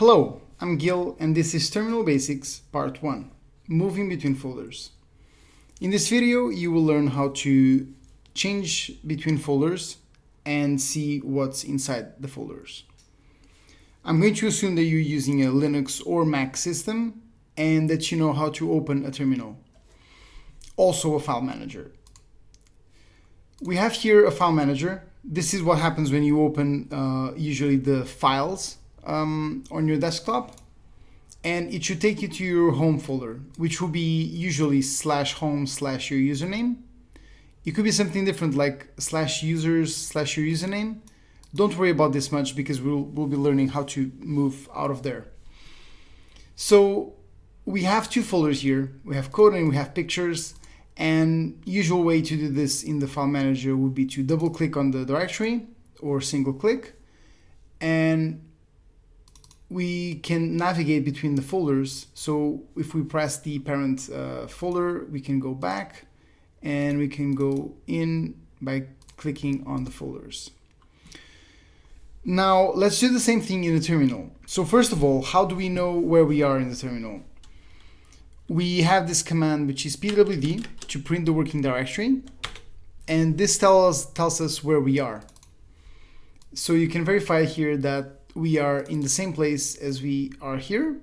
Hello, I'm Gil and this is Terminal Basics Part 1, Moving Between Folders. In this video you will learn how to change between folders and see what's inside the folders. I'm going to assume that you're using a Linux or Mac system and that you know how to open a terminal, also a file manager. We have here a file manager. This is what happens when you open usually the files on your desktop, and it should take you to your home folder, which will be usually /home/your username. It could be something different like /users/your username. Don't worry about this much because we'll be learning how to move out of there. So we have two folders here. We have code and we have pictures, and usual way to do this in the file manager would be to double click on the directory or single click, and we can navigate between the folders. So if we press the parent folder, we can go back and we can go in by clicking on the folders. Now let's do the same thing in the terminal. So first of all, how do we know where we are in the terminal? We have this command which is pwd to print the working directory, and this tells us where we are. So you can verify here that we are in the same place as we are here.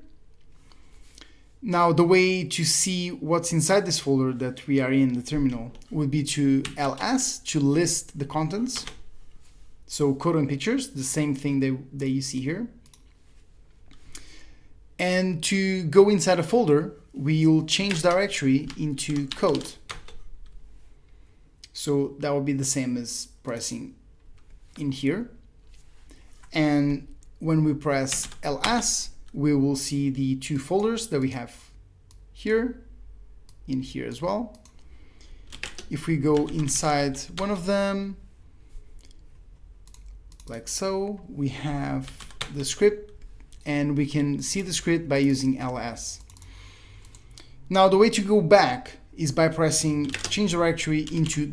Now the way to see what's inside this folder that we are in the terminal would be to ls, to list the contents. So code and pictures, the same thing that you see here. And to go inside a folder, we'll change directory into code. So that would be the same as pressing in here. And when we press ls, we will see the two folders that we have here, in here as well. If we go inside one of them, like so, we have the script, and we can see the script by using ls. Now the way to go back is by pressing change directory into ...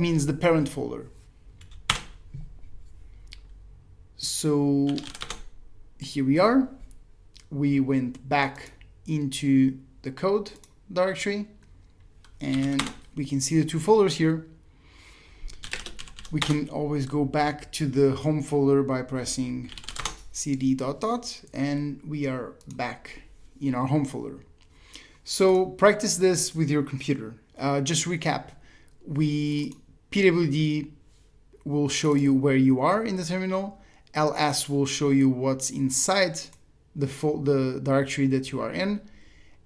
means the parent folder. So here we are. We went back into the code directory and we can see the two folders here. We can always go back to the home folder by pressing cd ... and we are back in our home folder. So practice this with your computer. Just recap. pwd will show you where you are in the terminal. ls will show you what's inside the directory that you are in,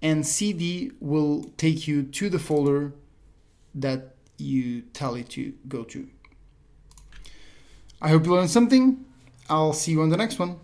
and cd will take you to the folder that you tell it to go to. I hope you learned something. I'll see you on the next one.